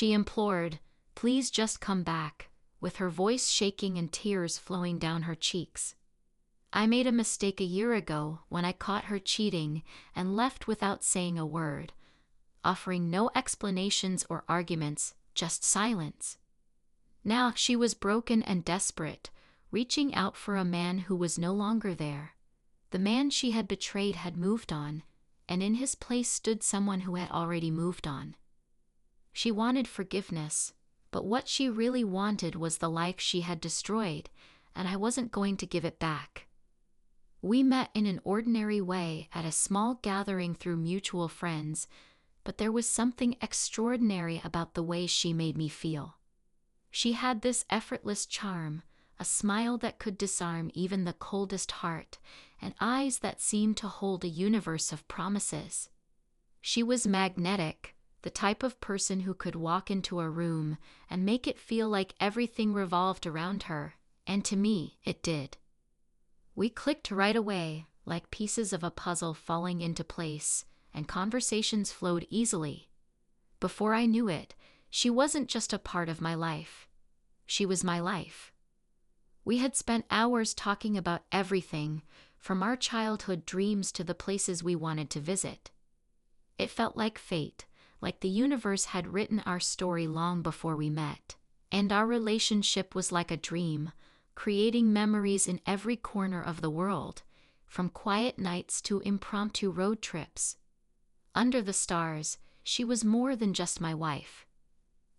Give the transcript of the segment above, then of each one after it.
She implored, "Please just come back," with her voice shaking and tears flowing down her cheeks. I made a mistake a year ago when I caught her cheating and left without saying a word, offering no explanations or arguments, just silence. Now she was broken and desperate, reaching out for a man who was no longer there. The man she had betrayed had moved on, and in his place stood someone who had already moved on. She wanted forgiveness, but what she really wanted was the life she had destroyed, and I wasn't going to give it back. We met in an ordinary way at a small gathering through mutual friends, but there was something extraordinary about the way she made me feel. She had this effortless charm, a smile that could disarm even the coldest heart, and eyes that seemed to hold a universe of promises. She was magnetic, the type of person who could walk into a room and make it feel like everything revolved around her, and to me, it did. We clicked right away, like pieces of a puzzle falling into place, and conversations flowed easily. Before I knew it, she wasn't just a part of my life. She was my life. We had spent hours talking about everything, from our childhood dreams to the places we wanted to visit. It felt like fate, like the universe had written our story long before we met, and our relationship was like a dream, creating memories in every corner of the world, from quiet nights to impromptu road trips. Under the stars, she was more than just my wife.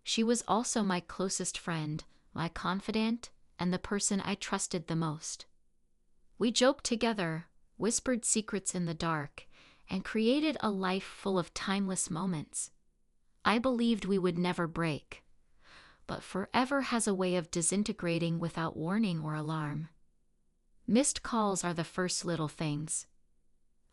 She was also my closest friend, my confidant, and the person I trusted the most. We joked together, whispered secrets in the dark, and created a life full of timeless moments. I believed we would never break, but forever has a way of disintegrating without warning or alarm. Missed calls are the first little things.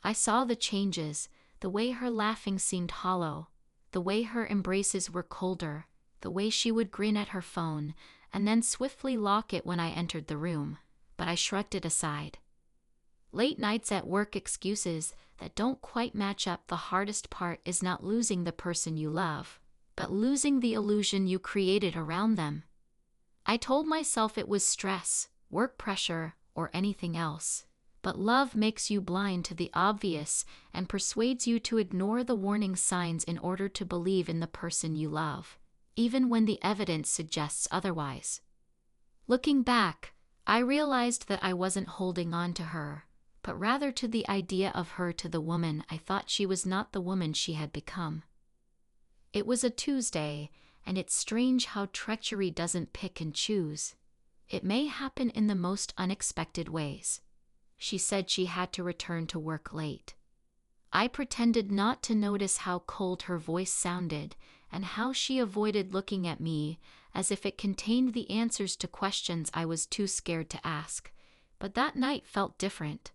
I saw the changes, the way her laughing seemed hollow, the way her embraces were colder, the way she would grin at her phone, and then swiftly lock it when I entered the room, but I shrugged it aside. Late nights at work excuses that don't quite match up. The hardest part is not losing the person you love, but losing the illusion you created around them. I told myself it was stress, work pressure, or anything else, but love makes you blind to the obvious and persuades you to ignore the warning signs in order to believe in the person you love, even when the evidence suggests otherwise. Looking back, I realized that I wasn't holding on to her, but rather to the idea of her, to the woman I thought she was, not the woman she had become. It was a Tuesday, and it's strange how treachery doesn't pick and choose. It may happen in the most unexpected ways. She said she had to return to work late. I pretended not to notice how cold her voice sounded and how she avoided looking at me, as if it contained the answers to questions I was too scared to ask. But that night felt different.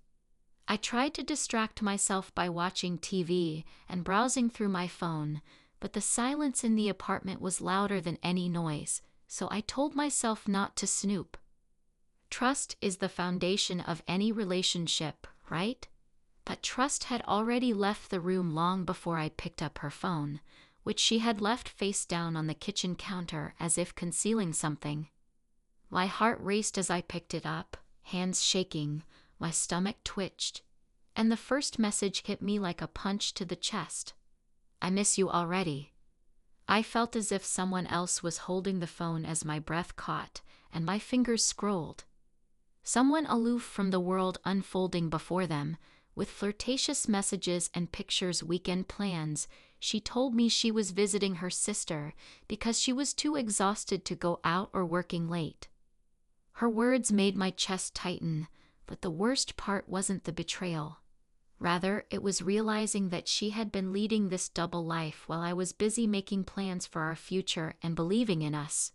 I tried to distract myself by watching TV and browsing through my phone, but the silence in the apartment was louder than any noise, so I told myself not to snoop. Trust is the foundation of any relationship, right? But trust had already left the room long before I picked up her phone, which she had left face down on the kitchen counter as if concealing something. My heart raced as I picked it up, hands shaking, my stomach twitched, and the first message hit me like a punch to the chest. "I miss you already." I felt as if someone else was holding the phone as my breath caught and my fingers scrolled. Someone aloof from the world unfolding before them, with flirtatious messages and pictures, weekend plans. She told me she was visiting her sister because she was too exhausted to go out or working late. Her words made my chest tighten, but the worst part wasn't the betrayal. Rather, it was realizing that she had been leading this double life while I was busy making plans for our future and believing in us.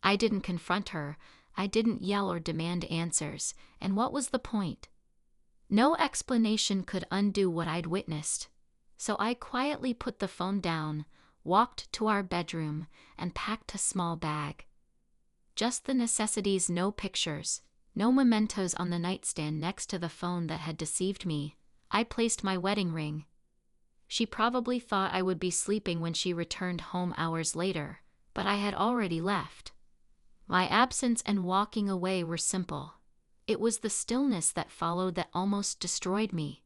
I didn't confront her, I didn't yell or demand answers, and what was the point? No explanation could undo what I'd witnessed. So I quietly put the phone down, walked to our bedroom, and packed a small bag. Just the necessities, no pictures, no mementos on the nightstand next to the phone that had deceived me. I placed my wedding ring. She probably thought I would be sleeping when she returned home hours later, but I had already left. My absence and walking away were simple. It was the stillness that followed that almost destroyed me.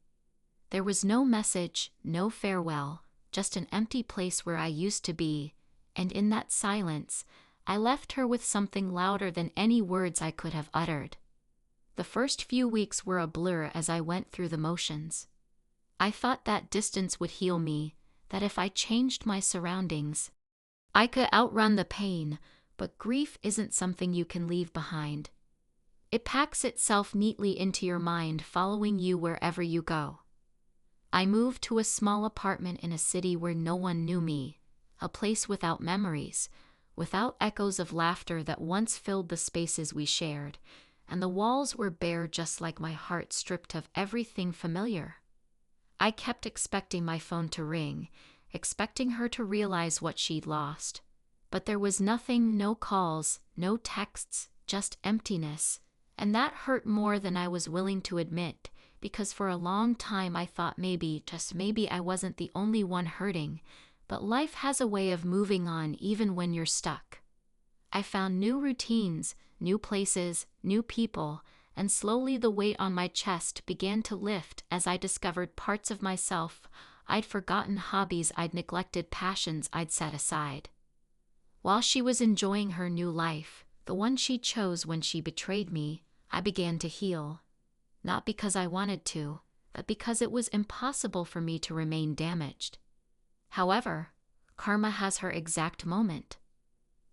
There was no message, no farewell, just an empty place where I used to be, and in that silence, I left her with something louder than any words I could have uttered. The first few weeks were a blur as I went through the motions. I thought that distance would heal me, that if I changed my surroundings, I could outrun the pain, but grief isn't something you can leave behind. It packs itself neatly into your mind, following you wherever you go. I moved to a small apartment in a city where no one knew me, a place without memories, without echoes of laughter that once filled the spaces we shared, and the walls were bare just like my heart, stripped of everything familiar. I kept expecting my phone to ring, expecting her to realize what she'd lost. But there was nothing, no calls, no texts, just emptiness, and that hurt more than I was willing to admit, because for a long time I thought maybe, just maybe, I wasn't the only one hurting, but life has a way of moving on even when you're stuck. I found new routines, new places, new people, and slowly the weight on my chest began to lift as I discovered parts of myself I'd forgotten, hobbies I'd neglected, passions I'd set aside. While she was enjoying her new life, the one she chose when she betrayed me, I began to heal. Not because I wanted to, but because it was impossible for me to remain damaged. However, karma has her exact moment.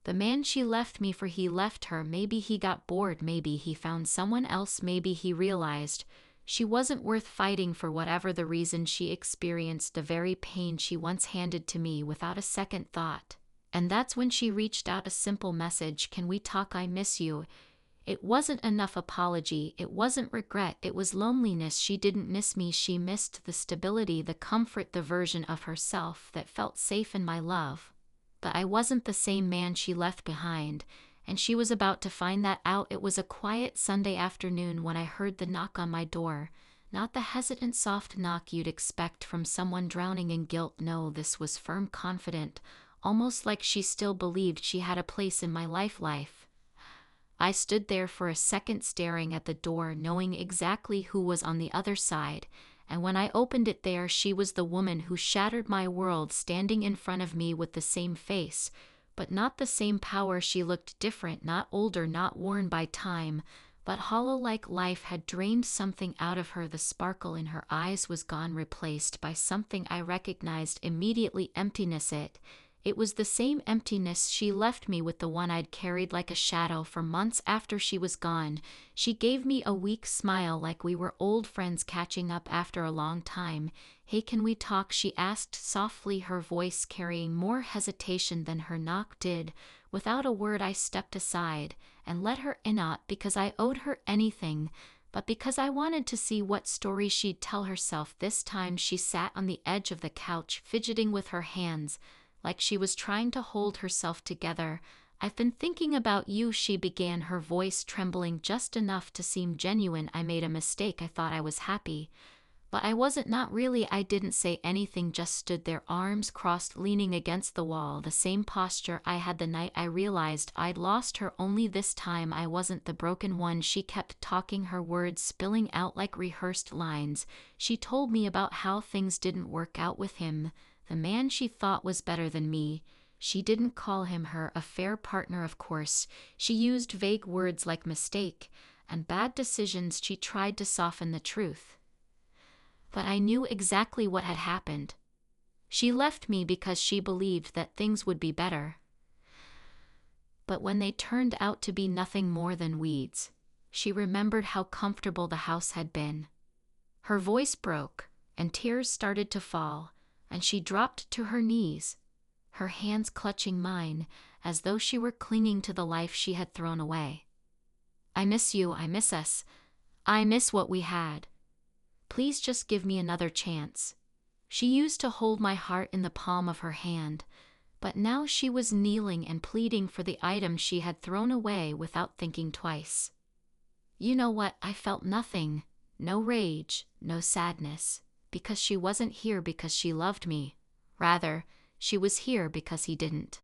The man she left me for, he left her. Maybe he got bored, maybe he found someone else, maybe he realized she wasn't worth fighting for. Whatever the reason, she experienced the very pain she once handed to me without a second thought. And that's when she reached out, a simple message: "Can we talk? I miss you." It wasn't enough apology, it wasn't regret, it was loneliness. She didn't miss me, she missed the stability, the comfort, the version of herself that felt safe in my love. But I wasn't the same man she left behind, and she was about to find that out. It was a quiet Sunday afternoon when I heard the knock on my door. Not the hesitant, soft knock you'd expect from someone drowning in guilt. No, this was firm, confident, almost like she still believed she had a place in my life. I stood there for a second, staring at the door, knowing exactly who was on the other side, and when I opened it, there she was, the woman who shattered my world, standing in front of me with the same face, but not the same power. She looked different, not older, not worn by time, but hollow, like life had drained something out of her. The sparkle in her eyes was gone, replaced by something I recognized immediately: emptiness. It was the same emptiness she left me with, the one I'd carried like a shadow for months after she was gone. She gave me a weak smile, like we were old friends catching up after a long time. "Hey, can we talk?" she asked softly, her voice carrying more hesitation than her knock did. Without a word, I stepped aside and let her in, not because I owed her anything, but because I wanted to see what story she'd tell herself. This time she sat on the edge of the couch, fidgeting with her hands, like she was trying to hold herself together. "I've been thinking about you," she began, her voice trembling just enough to seem genuine. "I made a mistake. I thought I was happy, but I wasn't. Not really." I didn't say anything, just stood there, arms crossed, leaning against the wall, the same posture I had the night I realized I'd lost her. Only this time I wasn't the broken one. She kept talking, her words spilling out like rehearsed lines. She told me about how things didn't work out with him, the man she thought was better than me. She didn't call him her affair partner, of course. She used vague words like mistake and bad decisions. She tried to soften the truth. But I knew exactly what had happened. She left me because she believed that things would be better. But when they turned out to be nothing more than weeds, she remembered how comfortable the house had been. Her voice broke, and tears started to fall, and she dropped to her knees, her hands clutching mine, as though she were clinging to the life she had thrown away. "I miss you. I miss us. I miss what we had. Please just give me another chance." She used to hold my heart in the palm of her hand, but now she was kneeling and pleading for the item she had thrown away without thinking twice. You know what? I felt nothing. No rage, no sadness. because she wasn't here because she loved me. Rather, she was here because he didn't.